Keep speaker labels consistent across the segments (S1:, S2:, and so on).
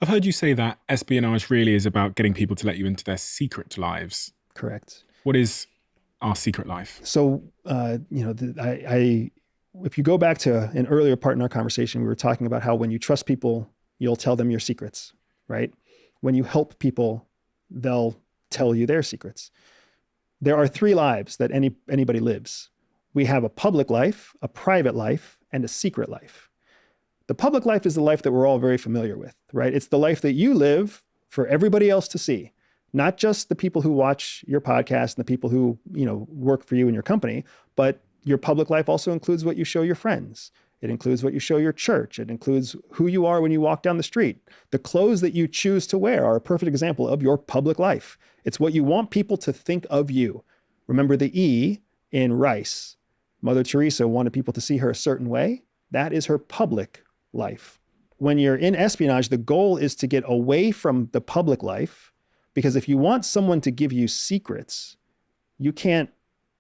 S1: I've heard you say that espionage really is about getting people to let you into their secret lives.
S2: Correct.
S1: What is our secret life?
S2: So, if you go back to an earlier part in our conversation, we were talking about how when you trust people, you'll tell them your secrets, right? When you help people, they'll tell you their secrets. There are three lives that anybody lives. We have a public life, a private life, and a secret life. The public life is the life that we're all very familiar with, right? It's the life that you live for everybody else to see, not just the people who watch your podcast and the people who, work for you in your company, but your public life also includes what you show your friends. It includes what you show your church. It includes who you are when you walk down the street. The clothes that you choose to wear are a perfect example of your public life. It's what you want people to think of you. Remember the E in Rice. Mother Teresa wanted people to see her a certain way. That is her public life. When you're in espionage, the goal is to get away from the public life, because if you want someone to give you secrets, you can't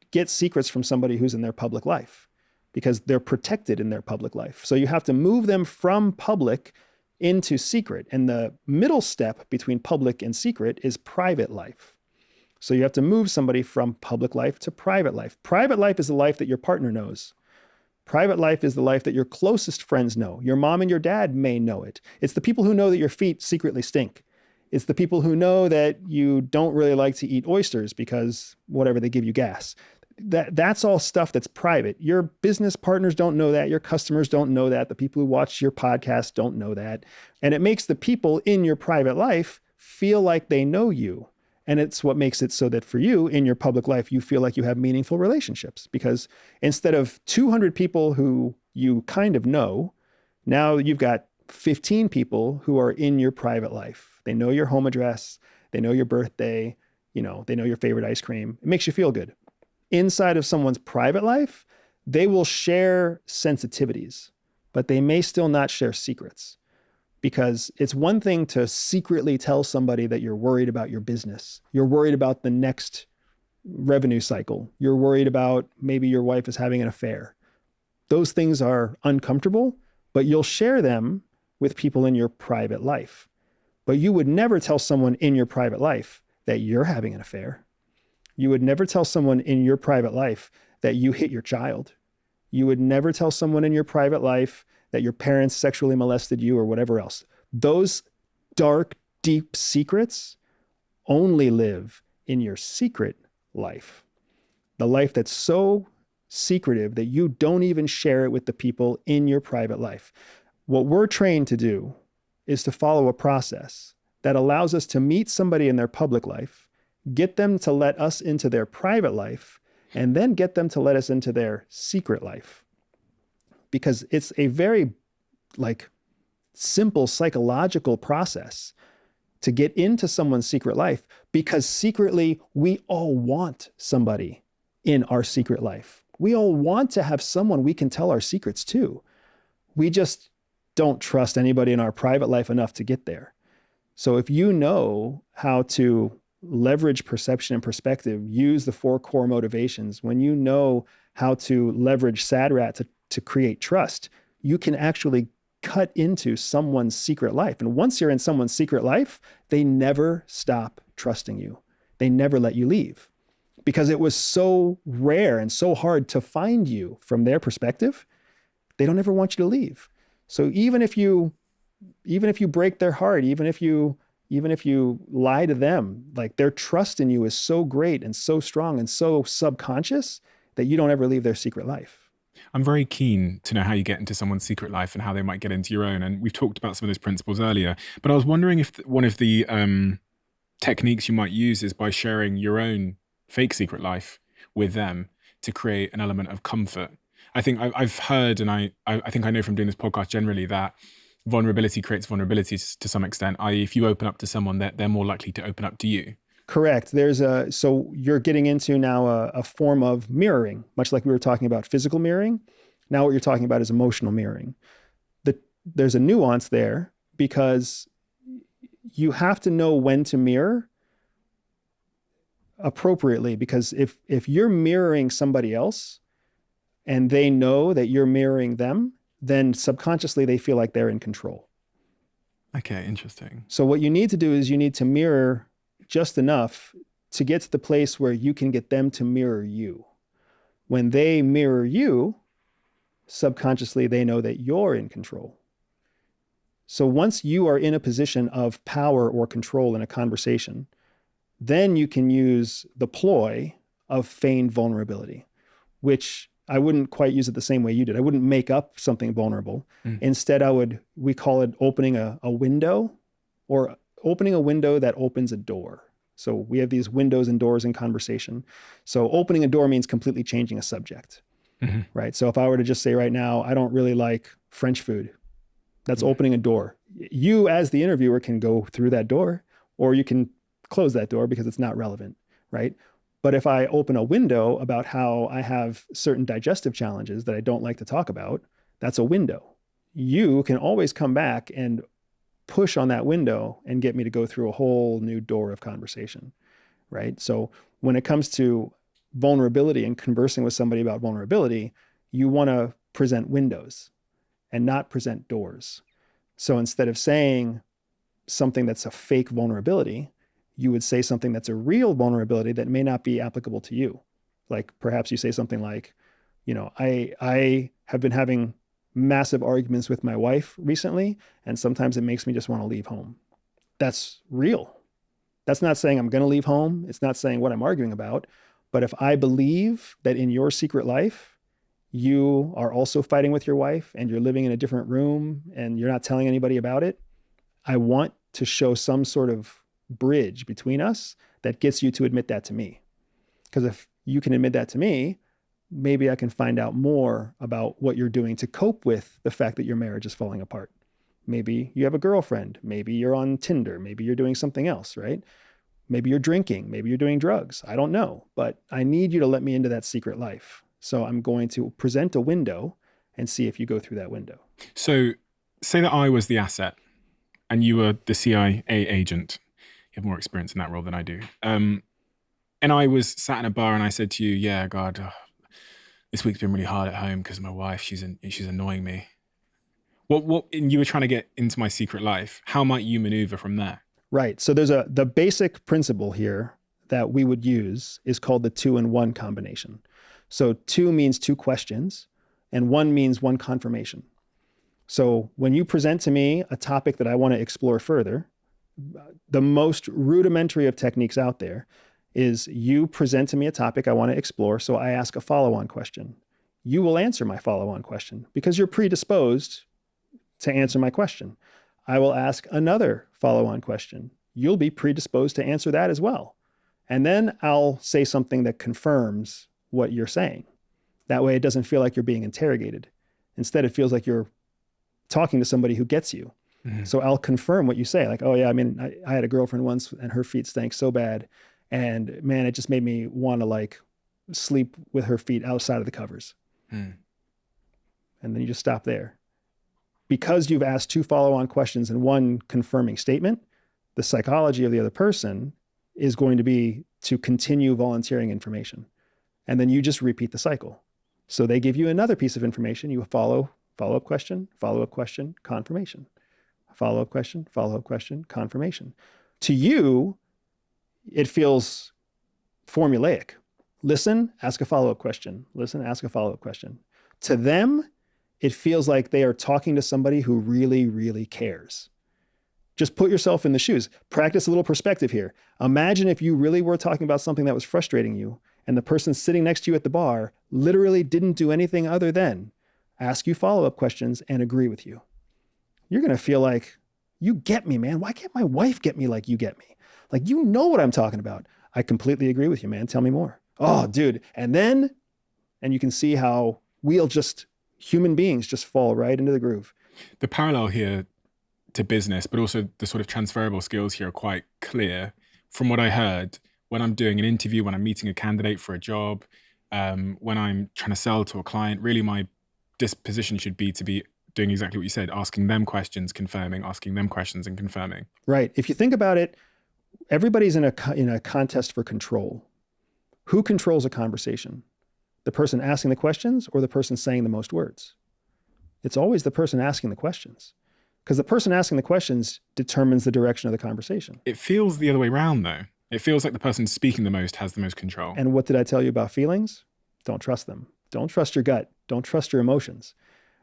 S2: get secrets from somebody who's in their public life because they're protected in their public life. So you have to move them from public into secret. And the middle step between public and secret is private life. So you have to move somebody from public life to private life. Private life is the life that your partner knows. Private life is the life that your closest friends know. Your mom and your dad may know it. It's the people who know that your feet secretly stink. It's the people who know that you don't really like to eat oysters because whatever, they give you gas. That's all stuff that's private. Your business partners don't know that. Your customers don't know that. The people who watch your podcast don't know that. And it makes the people in your private life feel like they know you. And it's what makes it so that for you in your public life, you feel like you have meaningful relationships, because instead of 200 people who you kind of know, now you've got 15 people who are in your private life. They know your home address. They know your birthday. They know your favorite ice cream. It makes you feel good. Inside of someone's private life, they will share sensitivities, but they may still not share secrets. Because it's one thing to secretly tell somebody that you're worried about your business. You're worried about the next revenue cycle. You're worried about maybe your wife is having an affair. Those things are uncomfortable, but you'll share them with people in your private life. But you would never tell someone in your private life that you're having an affair. You would never tell someone in your private life that you hit your child. You would never tell someone in your private life that your parents sexually molested you or whatever else. Those dark, deep secrets only live in your secret life. The life that's so secretive that you don't even share it with the people in your private life. What we're trained to do is to follow a process that allows us to meet somebody in their public life, get them to let us into their private life, and then get them to let us into their secret life. Because it's a very simple psychological process to get into someone's secret life, because secretly we all want somebody in our secret life. We all want to have someone we can tell our secrets to. We just don't trust anybody in our private life enough to get there. So if you know how to leverage perception and perspective, use the 4 core motivations, when you know how to leverage SADRAT to create trust, you can actually cut into someone's secret life. And once you're in someone's secret life, they never stop trusting you. They never let you leave, because it was so rare and so hard to find you from their perspective. They don't ever want you to leave. So even if you break their heart, even if you lie to them, their trust in you is so great and so strong and so subconscious that you don't ever leave their secret life.
S1: I'm very keen to know how you get into someone's secret life and how they might get into your own. And we've talked about some of those principles earlier, but I was wondering if one of the techniques you might use is by sharing your own fake secret life with them to create an element of comfort. I think I've heard, and I think I know from doing this podcast generally, that vulnerability creates vulnerability to some extent, i.e. if you open up to someone, they're more likely to open up to you.
S2: Correct. So you're getting into now a form of mirroring, much like we were talking about physical mirroring. Now what you're talking about is emotional mirroring. There's a nuance there, because you have to know when to mirror appropriately, because if you're mirroring somebody else and they know that you're mirroring them, then subconsciously they feel like they're in control.
S1: Okay, interesting.
S2: So what you need to do is you need to mirror just enough to get to the place where you can get them to mirror you. When they mirror you, subconsciously, they know that you're in control. So once you are in a position of power or control in a conversation, then you can use the ploy of feigned vulnerability, which I wouldn't quite use it the same way you did. I wouldn't make up something vulnerable.
S1: Mm.
S2: Instead, we call it opening a window, or opening a window that opens a door. So we have these windows and doors in conversation. So opening a door means completely changing a subject,
S1: Mm-hmm.
S2: right? So if I were to just say right now, I don't really like French food, that's opening a door. You, as the interviewer, can go through that door, or you can close that door because it's not relevant, right? But if I open a window about how I have certain digestive challenges that I don't like to talk about, that's a window. You can always come back and push on that window and get me to go through a whole new door of conversation, right? So when it comes to vulnerability and conversing with somebody about vulnerability, you want to present windows and not present doors. So instead of saying something that's a fake vulnerability, you would say something that's a real vulnerability that may not be applicable to you. Like perhaps you say something like, I have been having massive arguments with my wife recently, and sometimes it makes me just want to leave home. That's real. That's not saying I'm going to leave home. It's not saying what I'm arguing about. But if I believe that in your secret life, you are also fighting with your wife and you're living in a different room and you're not telling anybody about it, I want to show some sort of bridge between us that gets you to admit that to me. Because if you can admit that to me, maybe I can find out more about what you're doing to cope with the fact that your marriage is falling apart. Maybe you have a girlfriend. Maybe you're on Tinder. Maybe you're doing something else, right? Maybe you're drinking. Maybe you're doing drugs. I don't know. But I need you to let me into that secret life. So I'm going to present a window and see if you go through that window.
S1: So say that I was the asset and you were the CIA agent. You have more experience in that role than I do. And I was sat in a bar and I said to you, yeah, God, this week's been really hard at home because my wife, she's annoying me. And you were trying to get into my secret life. How might you maneuver from there?
S2: Right. So there's the basic principle here that we would use is called the 2-in-1 combination. So 2 means 2 questions and 1 means 1 confirmation. So when you present to me a topic that I want to explore further, the most rudimentary of techniques out there is you present to me a topic I want to explore. So I ask a follow-on question. You will answer my follow-on question because you're predisposed to answer my question. I will ask another follow-on question. You'll be predisposed to answer that as well. And then I'll say something that confirms what you're saying. That way it doesn't feel like you're being interrogated. Instead, it feels like you're talking to somebody who gets you. Mm-hmm. So I'll confirm what you say. Like, oh yeah, I mean, I had a girlfriend once and her feet stank so bad. And man, it just made me want to like sleep with her feet outside of the covers. And then you just stop there. Because you've asked 2 follow-on questions and 1 confirming statement, the psychology of the other person is going to be to continue volunteering information. And then you just repeat the cycle. So they give you another piece of information, you follow-up question, confirmation. Follow-up question, confirmation. To you, it feels formulaic. Listen, ask a follow-up question. Listen, ask a follow-up question. To them, it feels like they are talking to somebody who really, really cares. Just put yourself in the shoes. Practice a little perspective here. Imagine if you really were talking about something that was frustrating you and the person sitting next to you at the bar literally didn't do anything other than ask you follow-up questions and agree with you. You're going to feel like, you get me, man. Why can't my wife get me like you get me? Like, you know what I'm talking about. I completely agree with you, man. Tell me more. Oh, dude. And you can see how human beings just fall right into the groove.
S1: The parallel here to business, but also the sort of transferable skills here are quite clear. From what I heard, when I'm doing an interview, when I'm meeting a candidate for a job, when I'm trying to sell to a client, really my disposition should be to be doing exactly what you said, asking them questions, confirming, asking them questions and confirming.
S2: Right. If you think about it, everybody's in a contest for control. Who controls a conversation? The person asking the questions or the person saying the most words? It's always the person asking the questions. because the person asking the questions determines the direction of the conversation.
S1: It feels the other way around, though. It feels like the person speaking the most has the most control.
S2: And what did I tell you about feelings? Don't trust them. Don't trust your gut. Don't trust your emotions,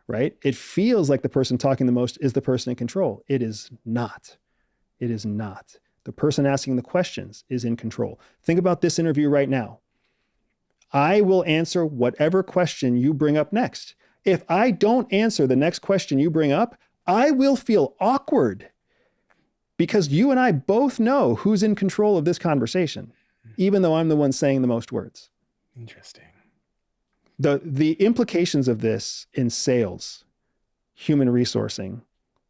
S2: right? It feels like the person talking the most is the person in control. It is not. It is not. The person asking the questions is in control. Think about this interview right now. I will answer whatever question you bring up next. If I don't answer the next question you bring up, I will feel awkward because you and I both know who's in control of this conversation, even though I'm the one saying the most words.
S1: Interesting.
S2: The implications of this in sales, human resourcing,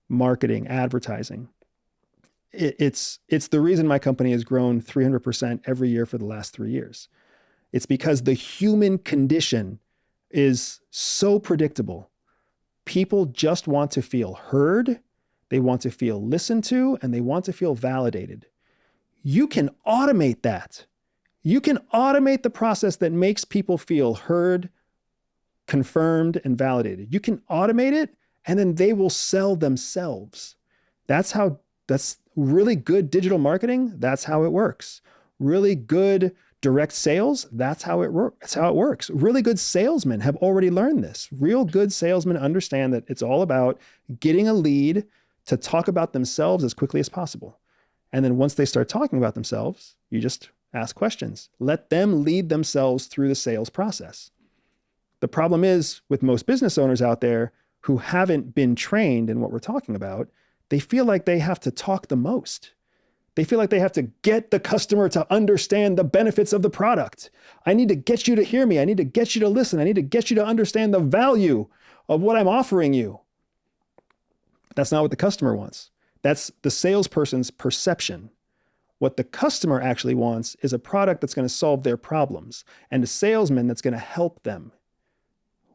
S2: marketing, advertising, it's the reason my company has grown 300% every year for the last 3 years. It's because the human condition is so predictable. People just want to feel heard, they want to feel listened to, and they want to feel validated. You can automate that. You can automate the process that makes people feel heard, confirmed, and validated. You can automate it, and then they will sell themselves. That's really good digital marketing. That's how it works. Really good direct sales. That's how it works. That's how it works. Really good salesmen have already learned this. Real good salesmen understand that it's all about getting a lead to talk about themselves as quickly as possible. And then once they start talking about themselves, you just ask questions. Let them lead themselves through the sales process. The problem is with most business owners out there who haven't been trained in what we're talking about, they feel like they have to talk the most. They feel like they have to get the customer to understand the benefits of the product. I need to get you to hear me. I need to get you to listen. I need to get you to understand the value of what I'm offering you. That's not what the customer wants. That's the salesperson's perception. What the customer actually wants is a product that's going to solve their problems and a salesman that's going to help them.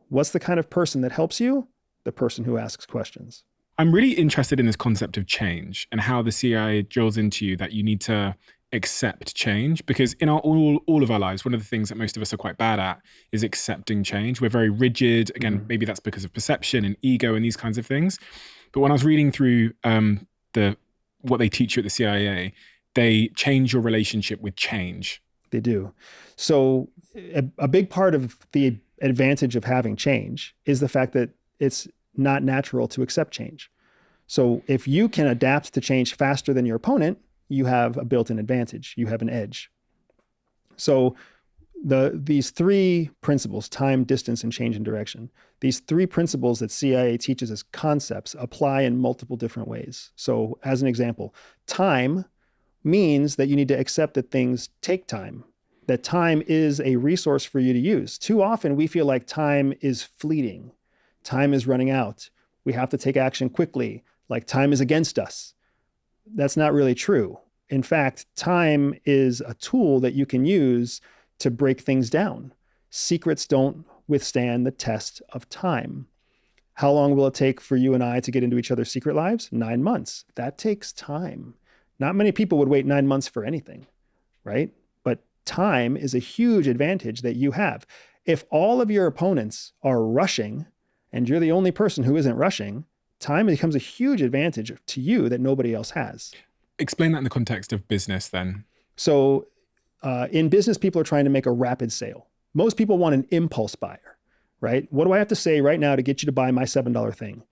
S2: What's the kind of person that helps you? The person who asks questions.
S1: I'm really interested in this concept of change and how the CIA drills into you that you need to accept change, because in all of our lives, one of the things that most of us are quite bad at is accepting change. We're very rigid. Again, maybe that's because of perception and ego and these kinds of things. But when I was reading through what they teach you at the CIA, they change your relationship with change.
S2: They do. So a big part of the advantage of having change is the fact that it's not natural to accept change. So if you can adapt to change faster than your opponent, you have a built-in advantage. You have an edge. So these three principles, time, distance, and change in direction, these three principles that CIA teaches as concepts apply in multiple different ways. So as an example, time means that you need to accept that things take time, that time is a resource for you to use. Too often we feel like time is fleeting. Time is running out. We have to take action quickly, like time is against us. That's not really true. In fact, time is a tool that you can use to break things down. Secrets don't withstand the test of time. How long will it take for you and I to get into each other's secret lives? 9 months. That takes time. Not many people would wait 9 months for anything, right? But time is a huge advantage that you have. If all of your opponents are rushing, and you're the only person who isn't rushing, time becomes a huge advantage to you that nobody else has.
S1: Explain that in the context of business then.
S2: So in business, people are trying to make a rapid sale. Most people want an impulse buyer, right? What do I have to say right now to get you to buy my $7 thing?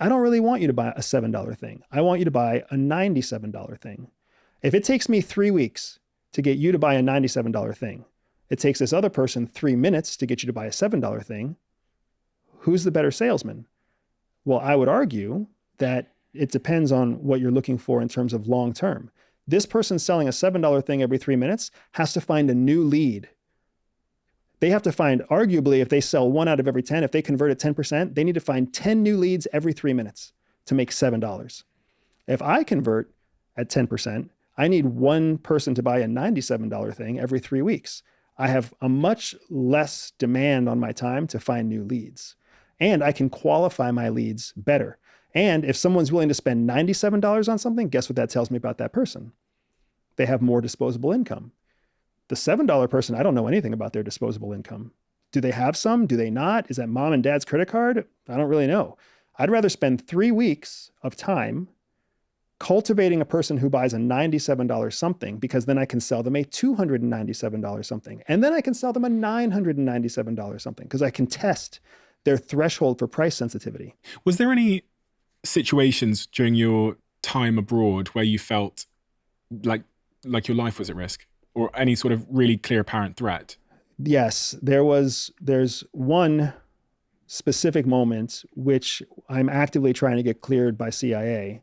S2: I don't really want you to buy a $7 thing. I want you to buy a $97 thing. If it takes me 3 weeks to get you to buy a $97 thing, it takes this other person 3 minutes to get you to buy a $7 thing, who's the better salesman? Well, I would argue that it depends on what you're looking for in terms of long term. This person selling a $7 thing every 3 minutes has to find a new lead. They have to find, arguably, if they sell 1 out of every 10, if they convert at 10%, they need to find 10 new leads every 3 minutes to make $7. If I convert at 10%, I need 1 person to buy a $97 thing every 3 weeks. I have a much less demand on my time to find new leads. And I can qualify my leads better. And if someone's willing to spend $97 on something, guess what that tells me about that person? They have more disposable income. The $7 person, I don't know anything about their disposable income. Do they have some? Do they not? Is that mom and dad's credit card? I don't really know. I'd rather spend 3 weeks of time cultivating a person who buys a $97 something, because then I can sell them a $297 something. And then I can sell them a $997 something, because I can test their threshold for price sensitivity.
S1: Was there any situations during your time abroad where you felt like your life was at risk, or any sort of really clear apparent threat?
S2: Yes, there's one specific moment which I'm actively trying to get cleared by CIA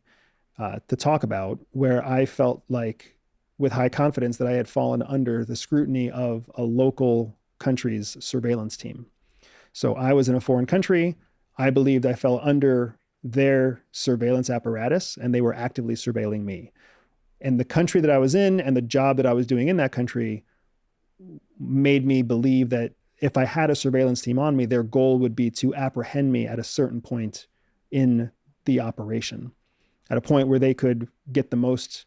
S2: to talk about, where I felt like with high confidence that I had fallen under the scrutiny of a local country's surveillance team. So I was in a foreign country. I believed I fell under their surveillance apparatus, and they were actively surveilling me. And the country that I was in and the job that I was doing in that country made me believe that if I had a surveillance team on me, their goal would be to apprehend me at a certain point in the operation, at a point where they could get the most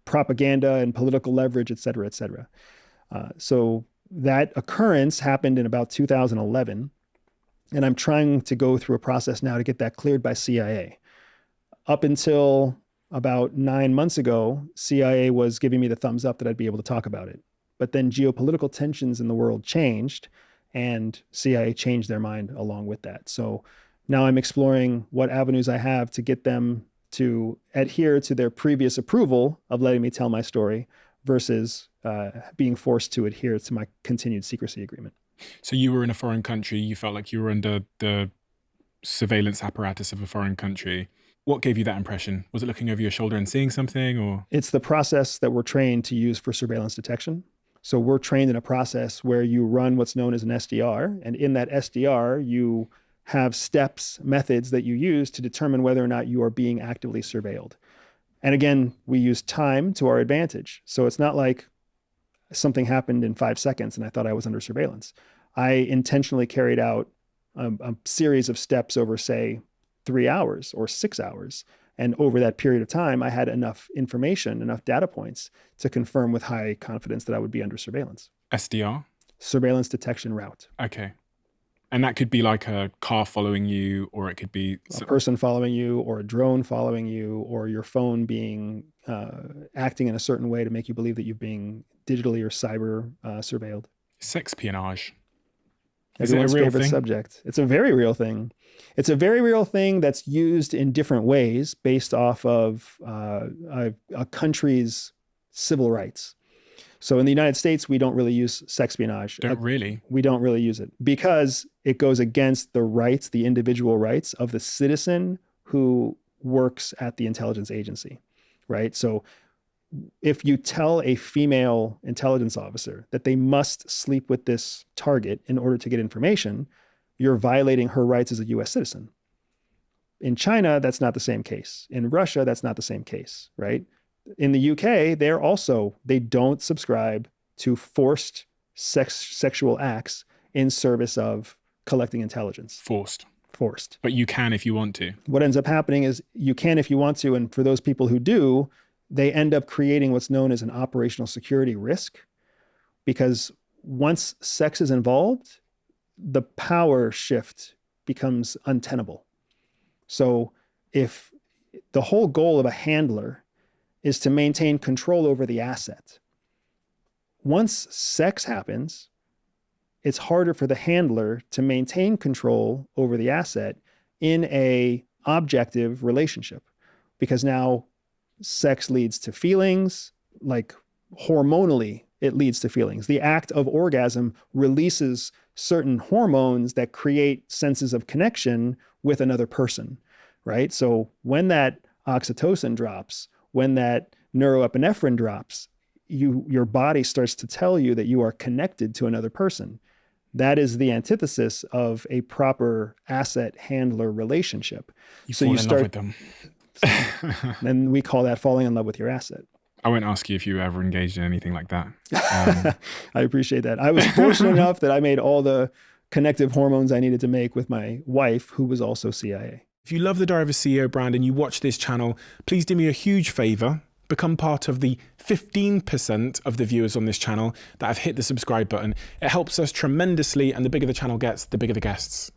S2: propaganda and political leverage, et cetera, et cetera. So that occurrence happened in about 2011. And I'm trying to go through a process now to get that cleared by CIA. Up until about 9 months ago, CIA was giving me the thumbs up that I'd be able to talk about it. But then geopolitical tensions in the world changed, and CIA changed their mind along with that. So now I'm exploring what avenues I have to get them to adhere to their previous approval of letting me tell my story versus being forced to adhere to my continued secrecy agreement.
S1: So you were in a foreign country, you felt like you were under the surveillance apparatus of a foreign country. What gave you that impression? Was it looking over your shoulder and seeing something, or?
S2: It's the process that we're trained to use for surveillance detection. So we're trained in a process where you run what's known as an SDR. And in that SDR, you have steps, methods that you use to determine whether or not you are being actively surveilled. And again, we use time to our advantage. So it's not like something happened in 5 seconds and I thought I was under surveillance. I intentionally carried out a series of steps over, say, 3 hours or 6 hours. And over that period of time, I had enough information, enough data points to confirm with high confidence that I would be under surveillance.
S1: SDR?
S2: Surveillance detection route.
S1: Okay. And that could be like a car following you, or it could be
S2: a person following you, or a drone following you, or your phone being acting in a certain way to make you believe that you're being digitally or cyber surveilled.
S1: Sexpanage.
S2: Is it a real favorite thing? Subject. It's a very real thing. It's a very real thing that's used in different ways based off of a country's civil rights. So in the United States, we don't really use sexpanage. We don't really use it because it goes against the rights, the individual rights of the citizen who works at the intelligence agency, right? So if you tell a female intelligence officer that they must sleep with this target in order to get information, you're violating her rights as a US citizen. In China, that's not the same case. In Russia, that's not the same case, right? In the UK, they don't subscribe to forced sexual acts in service of collecting intelligence.
S1: Forced.
S2: Forced.
S1: But you can if you want to.
S2: What ends up happening is you can if you want to, and for those people who do, they end up creating what's known as an operational security risk, because once sex is involved, the power shift becomes untenable. So if the whole goal of a handler is to maintain control over the asset, once sex happens, it's harder for the handler to maintain control over the asset in a objective relationship, because now sex leads to feelings, like hormonally, it leads to feelings. The act of orgasm releases certain hormones that create senses of connection with another person, right? So when that oxytocin drops, when that neuroepinephrine drops, your body starts to tell you that you are connected to another person. That is the antithesis of a proper asset handler relationship.
S1: So you start in love with them.
S2: And we call that falling in love with your asset.
S1: I won't ask you if you ever engaged in anything like that.
S2: I appreciate that. I was fortunate enough that I made all the connective hormones I needed to make with my wife, who was also CIA.
S1: If you love the Diary of a CEO brand and you watch this channel, please do me a huge favor. Become part of the 15% of the viewers on this channel that have hit the subscribe button. It helps us tremendously, and the bigger the channel gets, the bigger the guests.